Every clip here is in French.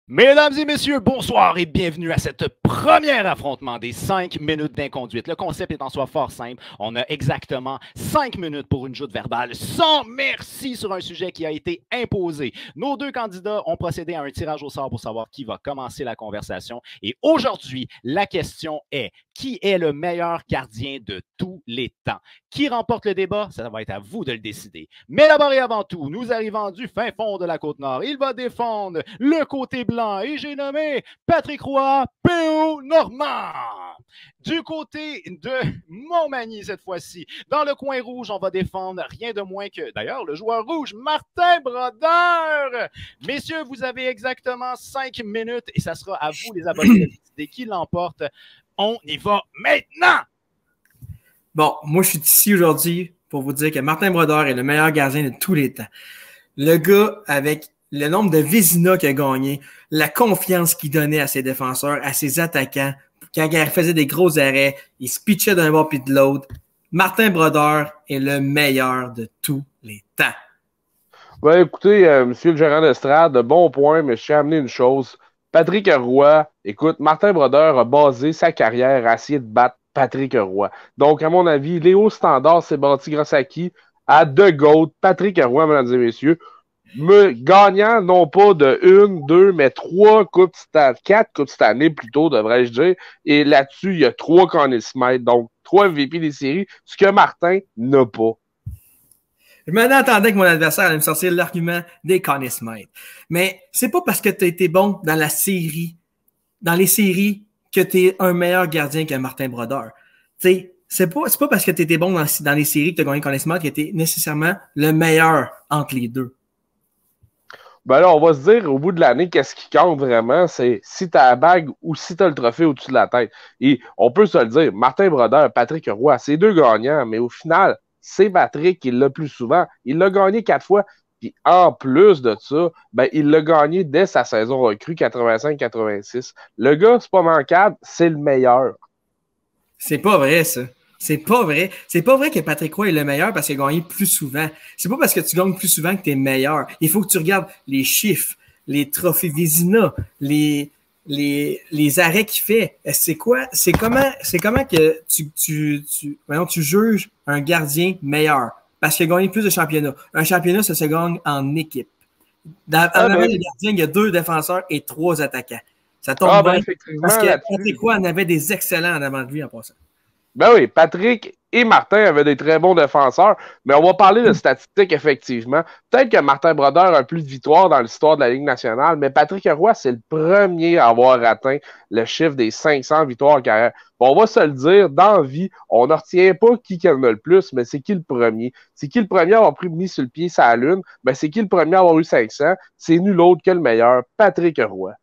Mesdames et messieurs, bonsoir et bienvenue à cette premier affrontement des 5 minutes d'inconduite. Le concept est en soi fort simple. On a exactement 5 minutes pour une joute verbale sans merci sur un sujet qui a été imposé. Nos deux candidats ont procédé à un tirage au sort pour savoir qui va commencer la conversation. Et aujourd'hui, la question est: qui est le meilleur gardien de tous les temps? Qui remporte le débat? Ça va être à vous de le décider. Mais d'abord et avant tout, nous arrivons du fin fond de la Côte-Nord. Il va défendre le côté blanc et j'ai nommé Patrick Roy, P.O. Normand. Du côté de Montmagny cette fois-ci, dans le coin rouge, on va défendre rien de moins que, d'ailleurs, le joueur rouge, Martin Brodeur. Messieurs, vous avez exactement 5 minutes et ça sera à vous, les abonnés, de décider qui l'emporte. On y va maintenant! Bon, moi, je suis ici aujourd'hui pour vous dire que Martin Brodeur est le meilleur gardien de tous les temps. Le gars, avec le nombre de Vézina qu'il a gagné, la confiance qu'il donnait à ses défenseurs, à ses attaquants, quand il faisait des gros arrêts, il se pitchait d'un bord puis de l'autre. Martin Brodeur est le meilleur de tous les temps. Ben, écoutez, monsieur le gérant d'estrade, bon point, mais je tiens à amener une chose. Patrick Roy, écoute, Martin Brodeur a basé sa carrière à essayer de battre Patrick Roy. Donc, à mon avis, Léo Standard s'est bâti grâce à qui? À deux GOAT, Patrick Roy, mesdames et messieurs, gagnant non pas de une, deux, mais quatre coupes cette année plutôt, devrais-je dire. Et là-dessus, il y a 3 Conn Smythe, donc 3 MVP des séries, ce que Martin n'a pas. Je m'en attendais que mon adversaire allait me sortir l'argument des Conn Smythe. Mais c'est pas parce que tu as été bon dans les séries, que tu es un meilleur gardien que Martin Brodeur. C'est pas parce que tu étais bon dans les séries que tu as gagné Conn Smythe que tu es nécessairement le meilleur entre les deux. Ben là, on va se dire, au bout de l'année, qu'est-ce qui compte vraiment? C'est si tu as la bague ou si tu as le trophée au-dessus de la tête. Et on peut se le dire, Martin Brodeur, Patrick Roy, c'est 2 gagnants, mais au final, c'est Patrick qui l'a plus souvent. Il l'a gagné 4 fois. Puis en plus de ça, ben, il l'a gagné dès sa saison recrue 85-86. Le gars, c'est pas manquable, c'est le meilleur. C'est pas vrai, ça. C'est pas vrai. C'est pas vrai que Patrick Roy est le meilleur parce qu'il a gagné plus souvent. C'est pas parce que tu gagnes plus souvent que tu es meilleur. Il faut que tu regardes les chiffres, les trophées Vézina, les arrêts qu'il fait. C'est quoi? C'est comment que tu juges un gardien meilleur? Parce qu'il a gagné plus de championnats. Un championnat, ça se gagne en équipe. En avant le gardien, il y a 2 défenseurs et 3 attaquants. Ça tombe bien. Parce que Patrick Roy en avait des excellents en avant de lui en passant. Ben oui, Patrick et Martin avaient des très bons défenseurs, mais on va parler de statistiques effectivement. Peut-être que Martin Brodeur a plus de victoires dans l'histoire de la Ligue nationale, mais Patrick Roy, c'est le premier à avoir atteint le chiffre des 500 victoires en carrière. Bon, on va se le dire, dans la vie, on ne retient pas qui en a le plus, mais c'est qui le premier? C'est qui le premier à avoir mis sur le pied sa lune? Ben, c'est qui le premier à avoir eu 500? C'est nul autre que le meilleur, Patrick Roy.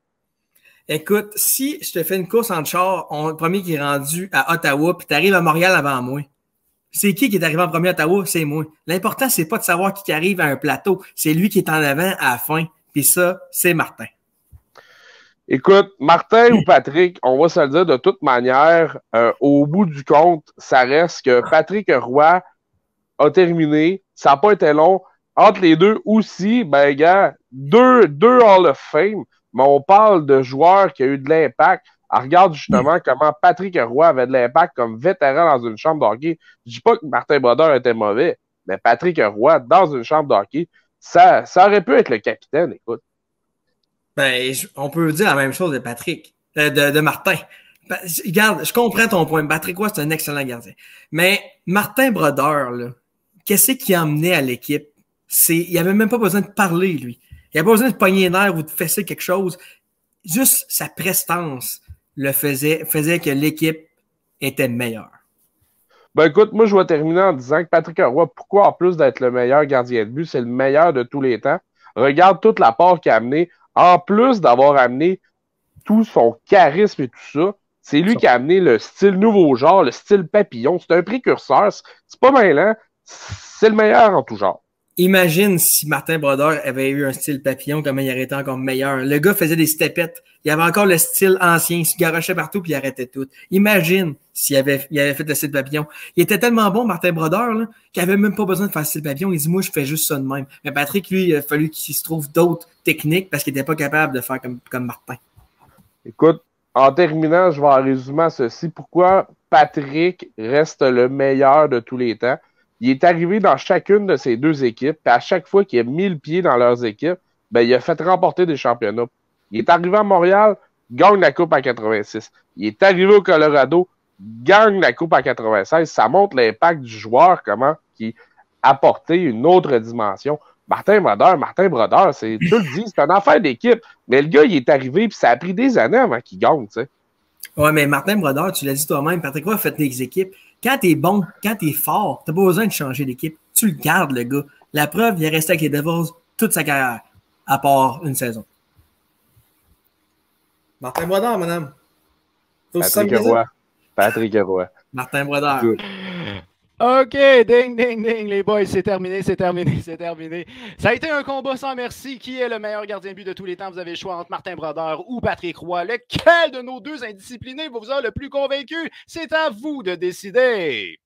Écoute, si je te fais une course en char, le premier qui est rendu à Ottawa, puis tu arrives à Montréal avant moi, c'est qui est arrivé en premier à Ottawa? C'est moi. L'important, c'est pas de savoir qui arrive à un plateau. C'est lui qui est en avant à la fin. Puis ça, c'est Martin. Écoute, Martin ou Patrick, on va se le dire de toute manière, au bout du compte, ça reste que Patrick Roy a terminé. Ça n'a pas été long. Entre les deux aussi, ben gars, deux Hall of Fame, mais on parle de joueurs qui ont eu de l'impact. Alors, regarde justement comment Patrick Roy avait de l'impact comme vétéran dans une chambre d'hockey. Je dis pas que Martin Brodeur était mauvais, mais Patrick Roy, dans une chambre d'hockey, ça aurait pu être le capitaine, écoute. Ben, on peut dire la même chose de Patrick, de Martin. Ben, regarde, je comprends ton point. Patrick Roy, c'est un excellent gardien. Mais Martin Brodeur, là, qu'est-ce qu'il a amené à l'équipe? Il avait même pas besoin de parler, lui. Il n'avait pas besoin de pogner l'air ou de fesser quelque chose. Juste sa prestance faisait que l'équipe était meilleure. Ben écoute, moi je vais terminer en disant que Patrick Roy, pourquoi en plus d'être le meilleur gardien de but, c'est le meilleur de tous les temps. Regarde toute la part qu'il a amené. En plus d'avoir amené tout son charisme et tout ça, c'est lui qui a amené le style nouveau genre, le style papillon. C'est un précurseur. C'est pas malin. C'est le meilleur en tout genre. Imagine si Martin Brodeur avait eu un style papillon, comment il aurait été encore meilleur. Le gars faisait des stepettes. Il avait encore le style ancien. Il se garochait partout puis il arrêtait tout. Imagine s'il avait fait le style papillon. Il était tellement bon, Martin Brodeur, là, qu'il avait même pas besoin de faire le style papillon. Il dit, moi, je fais juste ça de même. Mais Patrick, lui, il a fallu qu'il se trouve d'autres techniques parce qu'il n'était pas capable de faire comme Martin. Écoute, en terminant, je vais en résumer à ceci. Pourquoi Patrick reste le meilleur de tous les temps? Il est arrivé dans chacune de ces deux équipes, puis à chaque fois qu'il a mis le pied dans leurs équipes, ben, il a fait remporter des championnats. Il est arrivé à Montréal, gagne la Coupe en 86. Il est arrivé au Colorado, gagne la Coupe en 96. Ça montre l'impact du joueur, comment il a apporté une autre dimension. Martin Brodeur, tu le dis, c'est une affaire d'équipe. Mais le gars, il est arrivé, puis ça a pris des années avant qu'il gagne, tu sais. Ouais, mais Martin Brodeur, tu l'as dit toi-même, Patrick Roy a fait des équipes. Quand t'es bon, quand t'es fort, t'as pas besoin de changer d'équipe. Tu le gardes, le gars. La preuve, il est resté avec les Devils toute sa carrière, à part une saison. Martin Brodeur, madame. Patrick Roy. Martin Brodeur. OK, ding, ding, ding, les boys, c'est terminé. Ça a été un combat sans merci. Qui est le meilleur gardien de but de tous les temps? Vous avez le choix entre Martin Brodeur ou Patrick Roy. Lequel de nos deux indisciplinés vous a le plus convaincu? C'est à vous de décider.